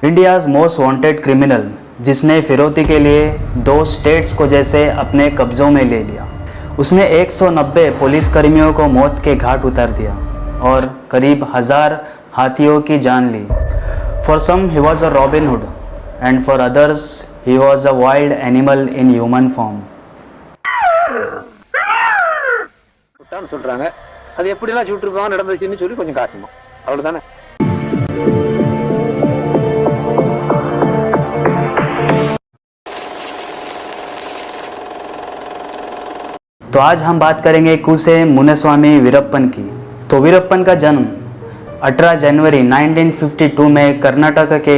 India's most wanted criminal, जिसने फिरौती के लिए 2 स्टेट्स को जैसे अपने कब्ज़ों में ले लिया। उसने 190 पुलिसकर्मियों को मौत के घाट उतार दिया और करीब 1000 हाथियों की जान ली। For some he was a Robin Hood and for others he was a wild animal in human form. சொல்றாங்க அது எப்படிலாம் சுட்டுருப்பாங்க நடந்துச்சுன்னு சொல்லி கொஞ்சம் காட்டணும், அவ்வளவுதானே. तो आज हम बात करेंगे कुसे मुनेस्वामी वीरप्पन की। तो वीरप्पन का जन्म 18 जनवरी 1952 में कर्नाटक के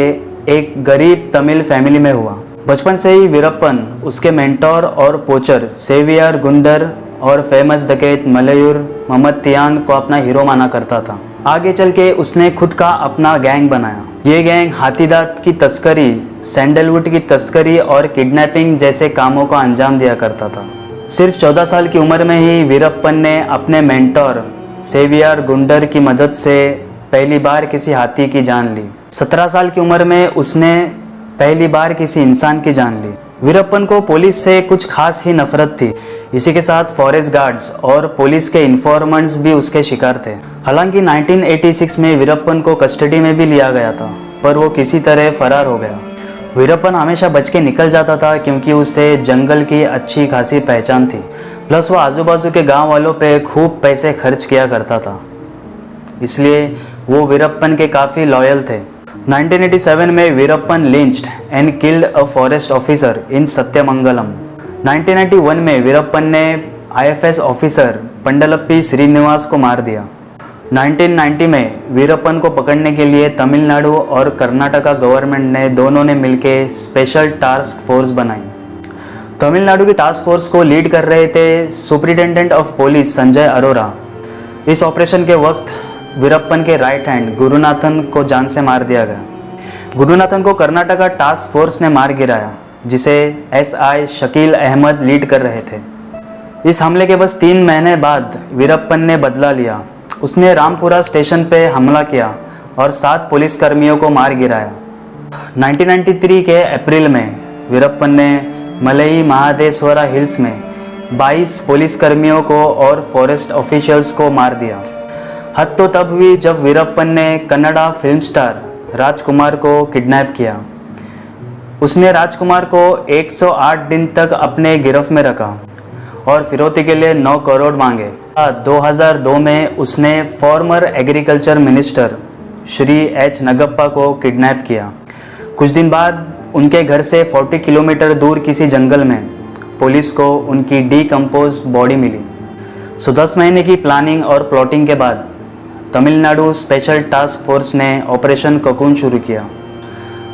एक गरीब तमिल फैमिली में हुआ। बचपन से ही वीरप्पन उसके मेंटोर और पोचर सेवियर गुंडर और फेमस डकैत मलयूर ममत्तियान को अपना हीरो माना करता था। आगे चल के उसने खुद का अपना गैंग बनाया। ये गैंग हाथीदांत की तस्करी, सैंडलवुड की तस्करी और किडनैपिंग जैसे कामों को अंजाम दिया करता था। सिर्फ 14 साल की उम्र में ही वीरप्पन ने अपने मेंटोर सेवियर गुंडर की मदद से पहली बार किसी हाथी की जान ली। 17 साल की उम्र में उसने पहली बार किसी इंसान की जान ली। वीरप्पन को पुलिस से कुछ खास ही नफरत थी। इसी के साथ फॉरेस्ट गार्ड्स और पुलिस के इन्फॉर्मेंट्स भी उसके शिकार थे। हालांकि 1986 में वीरप्पन को कस्टडी में भी लिया गया था, पर वो किसी तरह फरार हो गया। वीरप्पन हमेशा बच के निकल जाता था क्योंकि उसे जंगल की अच्छी खासी पहचान थी। प्लस वो आजू बाजू के गांव वालों पे खूब पैसे खर्च किया करता था, इसलिए वो वीरप्पन के काफ़ी लॉयल थे। 1987 में Veerappan lynched and killed a forest officer in Sathyamangalam. 1991 में वीरप्पन ने IFS ऑफिसर पंडलप्पी श्रीनिवास को मार दिया। 1990 में वीरप्पन को पकड़ने के लिए तमिलनाडु और कर्नाटका गवर्नमेंट ने दोनों ने मिलकर स्पेशल टास्क फोर्स बनाई। तमिलनाडु की टास्क फोर्स को लीड कर रहे थे superintendent of police Sanjay Arora. इस ऑपरेशन के वक्त वीरप्पन के राइट हैंड गुरुनाथन को जान से मार दिया गया। गुरुनाथन को कर्नाटका टास्क फोर्स ने मार गिराया, जिसे SI शकील अहमद लीड कर रहे थे। इस हमले के बस 3 महीने बाद वीरप्पन ने बदला लिया। उसने रामपुरा स्टेशन पे हमला किया और 7 पुलिसकर्मियों को मार गिराया। 1993 के अप्रैल में वीरप्पन ने मलई महादेश्वरा हिल्स में 22 पुलिसकर्मियों को और फॉरेस्ट ऑफिशियल्स को मार दिया। हद तो तब हुई जब वीरप्पन ने कन्नड़ा फिल्म स्टार राजकुमार को किडनैप किया। उसने राजकुमार को 108 दिन तक अपने गिरफ्त में रखा और फिरौती के लिए 9 करोड़ मांगे। 2002 में उसने farmer agriculture minister Shri H Nagappa को किडनैप किया। कुछ दिन बाद उनके घर से 40 किलोमीटर दूर किसी जंगल में पुलिस को उनकी डीकम्पोज बॉडी मिली। 10 महीने की प्लानिंग और प्लॉटिंग के बाद तमिलनाडु स्पेशल टास्क फोर्स ने ऑपरेशन कोकून शुरू किया।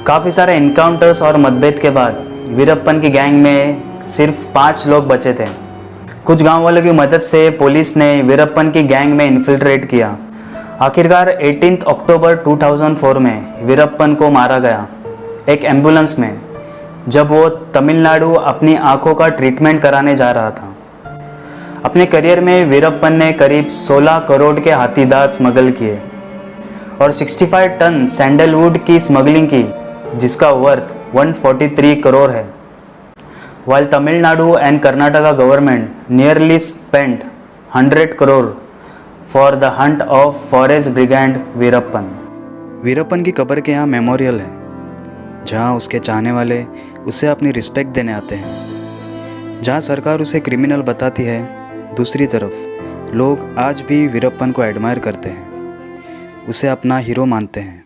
काफ़ी सारे इनकाउंटर्स और मतभेद के बाद वीरप्पन की गैंग में सिर्फ 5 लोग बचे थे। कुछ गांव वालों की मदद से पुलिस ने वीरप्पन की गैंग में इन्फिल्ट्रेट किया। आखिरकार 18 अक्टूबर 2004 में वीरप्पन को मारा गया एक एम्बुलेंस में, जब वो तमिलनाडु अपनी आंखों का ट्रीटमेंट कराने जा रहा था। अपने करियर में वीरप्पन ने करीब 16 करोड़ के हाथीदांत स्मगल किए और 65 टन सैंडलवुड की स्मगलिंग की, जिसका वर्थ 143 करोड़ है। While Tamil Nadu and Karnataka government nearly spent 100 crore for the hunt of forest brigand Veerappan. Veerappan की कब्र के यहाँ मेमोरियल है, जहाँ उसके चाहने वाले उसे अपनी रिस्पेक्ट देने आते हैं। जहाँ सरकार उसे क्रिमिनल बताती है, दूसरी तरफ लोग आज भी वीरप्पन को एडमायर करते हैं, उसे अपना हीरो मानते हैं।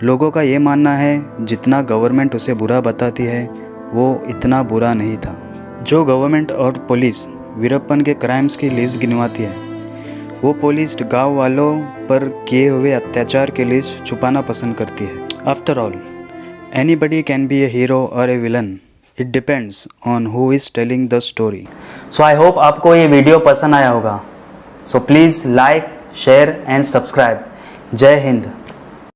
लोगों का ये मानना है जितना गवर्नमेंट उसे बुरा बताती है वो इतना बुरा नहीं था। जो गवर्नमेंट और पुलिस वीरप्पन के क्राइम्स की लिस्ट गिनवाती है, वो पुलिस गांव वालों पर किए हुए अत्याचार की लिस्ट छुपाना पसंद करती है। After all, anybody can be a hero और a villain, it depends on who is telling the story. So I hope आपको ये वीडियो पसंद आया होगा। So please like, share and subscribe. जय हिंद।